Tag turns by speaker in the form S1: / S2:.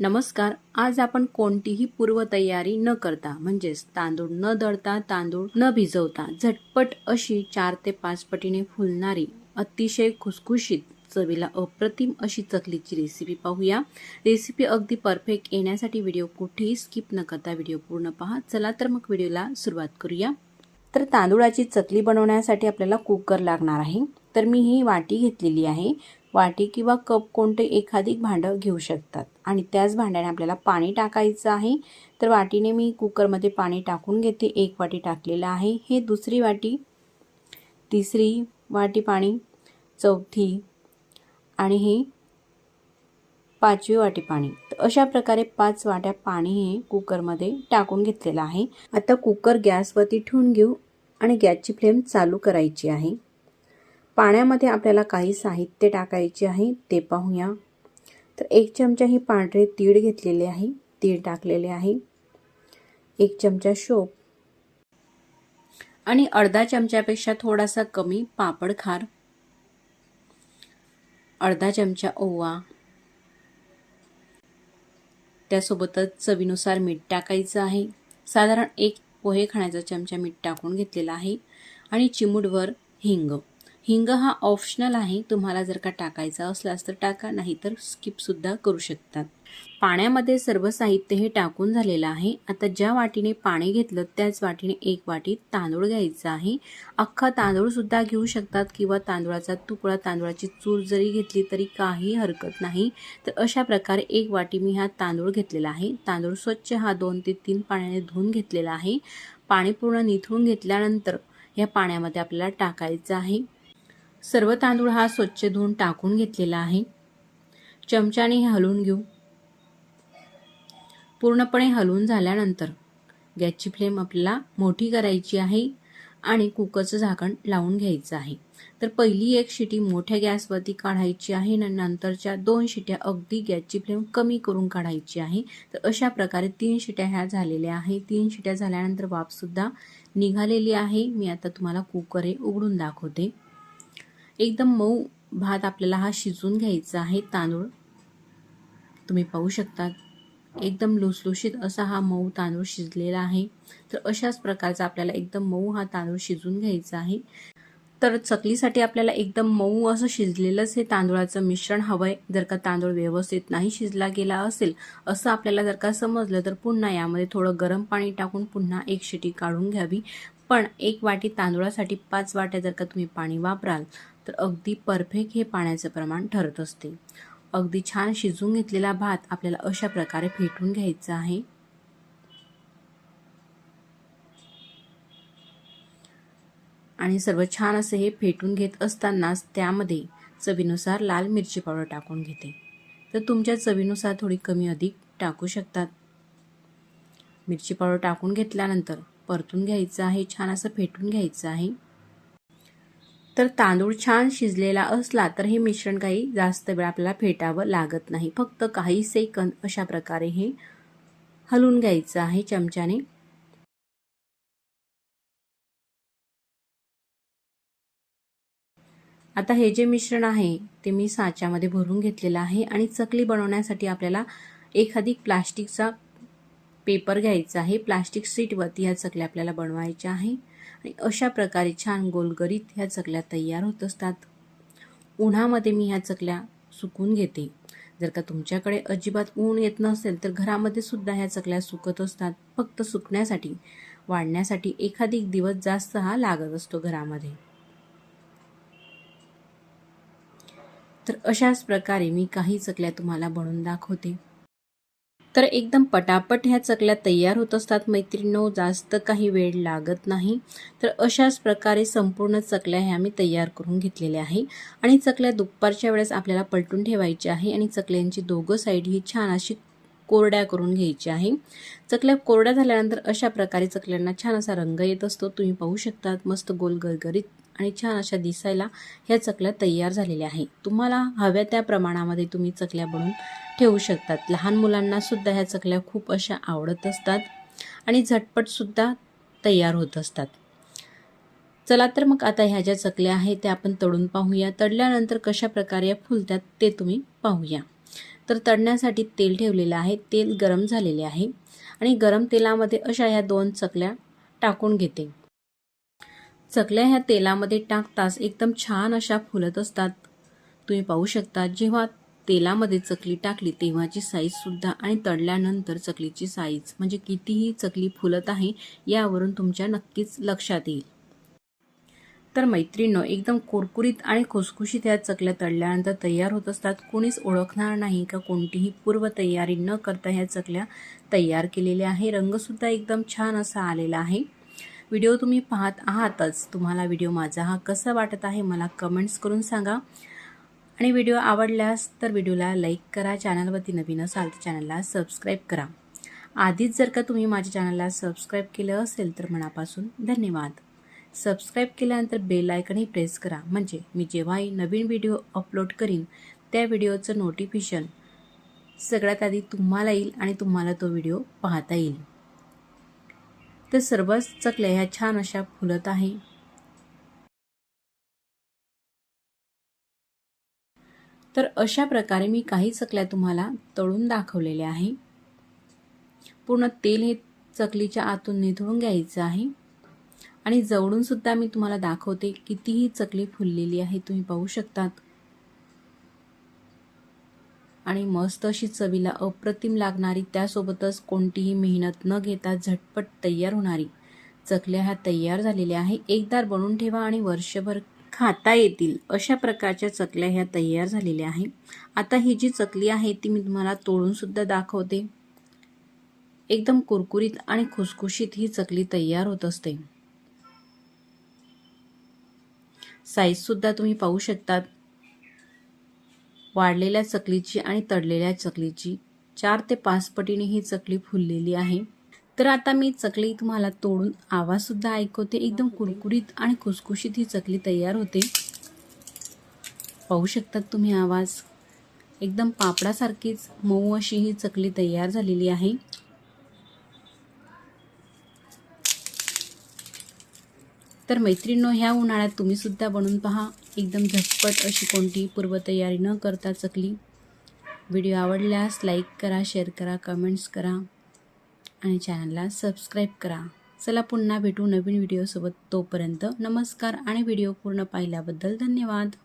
S1: नमस्कार. आज आपण कोणतीही पूर्वतयारी न करता म्हणजेच तांदूळ न दळता, तांदूळ न भिजवता झटपट अशी 4 ते 5 पटीने फुलणारी अतिशय खुसखुशीत चवीला अप्रतिम अशी चकलीची रेसिपी पाहूया. रेसिपी अगदी परफेक्ट येण्यासाठी व्हिडिओ कुठेही स्किप न करता व्हिडिओ पूर्ण पहा. चला तर मग व्हिडिओला सुरुवात करूया. तर तांदूळाची चकली बनवण्यासाठी आपल्याला कुकर लागणार आहे. तर मी ही वाटी घेतलेली आहे. वाटी किंवा कप कोणते एखादी भांडं घेऊ शकतात आणि त्याच भांड्याने आपल्याला पाणी टाकायचं आहे. तर वाटीने मी कुकरमध्ये पाणी टाकून घेते. 1 वाटी टाकलेलं आहे. हे दुसरी वाटी, तिसरी वाटी पाणी, चौथी आणि ही 5वी वाटी पाणी. तर अशा प्रकारे 5 वाट्या पाणी हे कुकरमध्ये टाकून घेतलेलं आहे. आता कुकर गॅसवरती ठेवून घेऊ आणि गॅसची फ्लेम चालू करायची आहे. पाण्यामध्ये आपल्याला काही साहित्य टाकायचे आहे ते पाहूया. तर 1 चमचा ही पांढरे तीळ घेतलेले आहे, तीळ टाकलेले आहे. 1 चमचा शोप आणि अर्धा चमच्यापेक्षा थोडासा कमी पापड खार, अर्धा चमचा ओवा, त्यासोबतच चवीनुसार मीठ टाकायचं आहे. साधारण 1 पोहे खाण्याचा चमचा मीठ टाकून घेतलेला आहे आणि चिमूटभर हिंग. हिंग हा ऑप्शनल आहे. तुम्हाला जर का टाकायचा असल्यास तर टाका, नाही तर स्किप सुद्धा करू शकतात. पाण्यामध्ये सर्व साहित्य हे टाकून झालेलं आहे. आता ज्या वाटीने पाणी घेतलं त्याच वाटीने 1 वाटी तांदूळ घ्यायचा आहे. अख्खा तांदूळ सुद्धा घेऊ शकतात किंवा तांदूळाचा तुकडा, तांदूळाची चूर जरी घेतली तरी काही हरकत नाही. तर अशा प्रकारे 1 वाटी मी हा तांदूळ घेतलेला आहे. तांदूळ स्वच्छ हा 2 ते 3 पाण्याने धुवून घेतलेला आहे. पाणी पूर्ण निथळून घेतल्यानंतर या पाण्यामध्ये आपल्याला टाकायचं आहे. सर्व तांदूळ हा स्वच्छ धुवून टाकून घेतलेला आहे. चमच्याने हलवून घेऊ. पूर्णपणे हलवून झाल्यानंतर गॅसची फ्लेम आपल्याला मोठी करायची आहे आणि कुकरचं झाकण लावून घ्यायचं आहे. तर पहिली 1 शिटी मोठ्या गॅसवरती काढायची आहे आणि नंतरच्या 2 शिट्या अगदी गॅसची फ्लेम कमी करून काढायची आहे. तर अशा प्रकारे 3 शिट्या ह्या झालेल्या आहे. 3 शिट्या झाल्यानंतर वाफसुद्धा निघालेली आहे. मी आता तुम्हाला कुकर हे उघडून दाखवते. एकदम मऊ भात आपल्याला हा शिजवून घ्यायचा आहे. तांदूळ तुम्ही पाहू शकता, एकदम लुसलुशीत असा हा मऊ तांदूळ शिजलेला आहे. तर अशाच प्रकारचा आपल्याला एकदम मऊ हा तांदूळ शिजवून घ्यायचा आहे. तर चकलीसाठी आपल्याला एकदम मऊ असं शिजलेलंच हे तांदूळाचं मिश्रण हवंय. जर का तांदूळ व्यवस्थित नाही शिजला गेला असेल असं आपल्याला जर का समजलं तर पुन्हा यामध्ये थोडं गरम पाणी टाकून पुन्हा 1 शिटी काढून घ्यावी. पण 1 वाटी तांदूळासाठी 5 वाट्या जर का तुम्ही पाणी वापराल तर अगदी परफेक्ट हे पाण्याचं प्रमाण ठरत असते. अगदी छान शिजून घेतलेला भात आपल्याला अशा प्रकारे फेटून घ्यायचा आहे. आणि सर्व छान असे हे फेटून घेत असतानाच त्यामध्ये चवीनुसार लाल मिरची पावडर टाकून घेते. तर तुमच्या चवीनुसार थोडी कमी अधिक टाकू शकतात. मिरची पावडर टाकून घेतल्यानंतर परतून घ्यायचं आहे. छान असं फेटून घ्यायचं आहे. तर तांदूळ छान शिजलेला असला तर हे मिश्रण काही जास्त वेळ आपल्याला फेटावं लागत नाही. फक्त काही सेकंद अशा प्रकारे हे हलवून घ्यायचं आहे चमच्याने. आता हे जे मिश्रण आहे ते मी साच्यामध्ये भरून घेतलेलं आहे आणि चकली बनवण्यासाठी आपल्याला एखादी प्लास्टिकचा पेपर घ्यायचा आहे. प्लास्टिक शीटवरती ह्या चकल्या आपल्याला बनवायच्या आहे आणि अशा प्रकारे छान गोलगरीत ह्या चकल्या तयार होत असतात. उन्हामध्ये मी ह्या चकल्या सुकून घेते. जर का तुमच्याकडे अजिबात ऊन येत नसेल तर घरामध्ये सुद्धा ह्या चकल्या सुकत असतात. फक्त सुकण्यासाठी, वाढण्यासाठी एखादी दिवस जास्त हा लागत असतो घरामध्ये. तर अशाच प्रकारे मी काही चकल्या तुम्हाला बनवून दाखवते. तर एकदम पटापट ह्या चकल्या तयार होत असतात मैत्रिणींनो, जास्त काही वेळ लागत नाही. तर अशाच प्रकारे संपूर्ण चकल्या ह्या मी तयार करून घेतलेल्या आहे आणि चकल्या दुपारच्या वेळेस आपल्याला पलटून ठेवायची आहे आणि चकल्यांची दोघं साईड ही छान अशी कोरड्या करून घ्यायची आहे. चकल्या कोरड्या झाल्यानंतर अशा प्रकारे चकल्यांना छान असा रंग येत असतो. तुम्ही पाहू शकता, मस्त गोल गरगरीत आणि छान अशा दिसायला ह्या चकल्या तयार झालेल्या आहे. तुम्हाला हव्या त्या प्रमाणामध्ये तुम्ही चकल्या बनवून ठेवू शकतात. लहान मुलांना सुद्धा ह्या चकल्या खूप अशा आवडत असतात आणि झटपट सुद्धा तयार होत असतात. चला तर मग आता ह्या ज्या चकल्या आहेत त्या आपण तळून पाहूया. तळल्यानंतर कशा प्रकारे फुलतात ते तुम्ही पाहूया. तर तळण्यासाठी तेल ठेवलेलं आहे. तेल गरम झालेले आहे आणि गरम तेलामध्ये अशा ह्या 2 चकल्या टाकून घेते. चकल्या ह्या तेलामध्ये टाकताच एकदम छान अशा फुलत असतात. तुम्ही पाहू शकता जेव्हा तेलामध्ये चकली टाकली तेव्हाची साईज सुद्धा आणि तळल्यानंतर चकलीची साईज म्हणजे कितीही चकली फुलत आहे यावरून तुमच्या नक्कीच लक्षात येईल. तर मैत्रिणींनो, एकदम कुरकुरीत आणि खुसखुशीत ह्या चकल्या तळल्यानंतर तयार होत असतात. कोणीच ओळखणार नाही का कोणतीही पूर्वतयारी न करता ह्या चकल्या तयार केलेल्या आहे. रंगसुद्धा एकदम छान असा आलेला आहे. व्हिडिओ तुम्ही पाहत आहातच. तुम्हाला व्हिडिओ माझा हा कसा वाटत आहे मला कमेंट्स करून सांगा. आणि व्हिडिओ आवडल्यास तर व्हिडिओला लाईक करा. चॅनलवरती नवीन असाल तर चॅनलला सबस्क्राईब करा. आधीच जर का तुम्ही माझ्या चॅनलला सबस्क्राईब केलं असेल तर मनापासून धन्यवाद. सबस्क्राईब केल्यानंतर बेल आयकनही प्रेस करा म्हणजे मी जेव्हाही नवीन व्हिडिओ अपलोड करीन त्या व्हिडिओचं नोटिफिकेशन सगळ्यात आधी तुम्हाला येईल आणि तुम्हाला तो व्हिडिओ पाहता येईल. तर सर्वच चकल्या ह्या छान अशा फुलत आहे. तर अशा प्रकारे मी काही चकल्या तुम्हाला तळून दाखवलेल्या आहे. पूर्ण तेल हे चकलीच्या आतून निथळून घ्यायचं आहे आणि जवळून सुद्धा मी तुम्हाला दाखवते कितीही चकली फुललेली आहे. तुम्ही पाहू शकतात आणि मस्त अशी चवीला अप्रतिम लागणारी त्यासोबतच कोणतीही मेहनत न घेता झटपट तयार होणारी चकल्या ह्या तयार झालेल्या आहे. एकदा बनवून ठेवा आणि वर्षभर खाता येतील अशा प्रकारच्या चकल्या ह्या तयार झालेल्या आहे. आता ही जी चकली आहे ती मी तुम्हाला तोडून सुद्धा दाखवते. एकदम कुरकुरीत आणि खुसखुशीत ही चकली तयार होत असते. साईज सुद्धा तुम्ही पाहू शकतात. वाढलेल्या चकलीची आणि तळलेल्या चकलीची 4 ते 5 पटीने ही चकली फुललेली आहे. तर आता मी चकली तुम्हाला तोडून आवाज सुद्धा ऐकवते. एकदम कुरकुरीत आणि खुसखुशीत ही चकली तयार होते. पाहू शकतात तुम्ही आवाज. एकदम पापडासारखीच मऊ अशी ही चकली तयार झालेली आहे. तर मैत्रिणींनो, ह्या उन्हाळ्यात तुम्ही सुद्धा बनवून पहा. एकदम झटपट अशी कोणतीही पूर्वतयारी न करता चकली. व्हिडिओ आवडल्यास लाईक करा, शेअर करा, कमेंट्स करा आणि चॅनलला सबस्क्राईब करा. चला पुन्हा भेटू नवीन व्हिडिओसोबत. तोपर्यंत नमस्कार आणि व्हिडिओ पूर्ण पाहिल्याबद्दल धन्यवाद.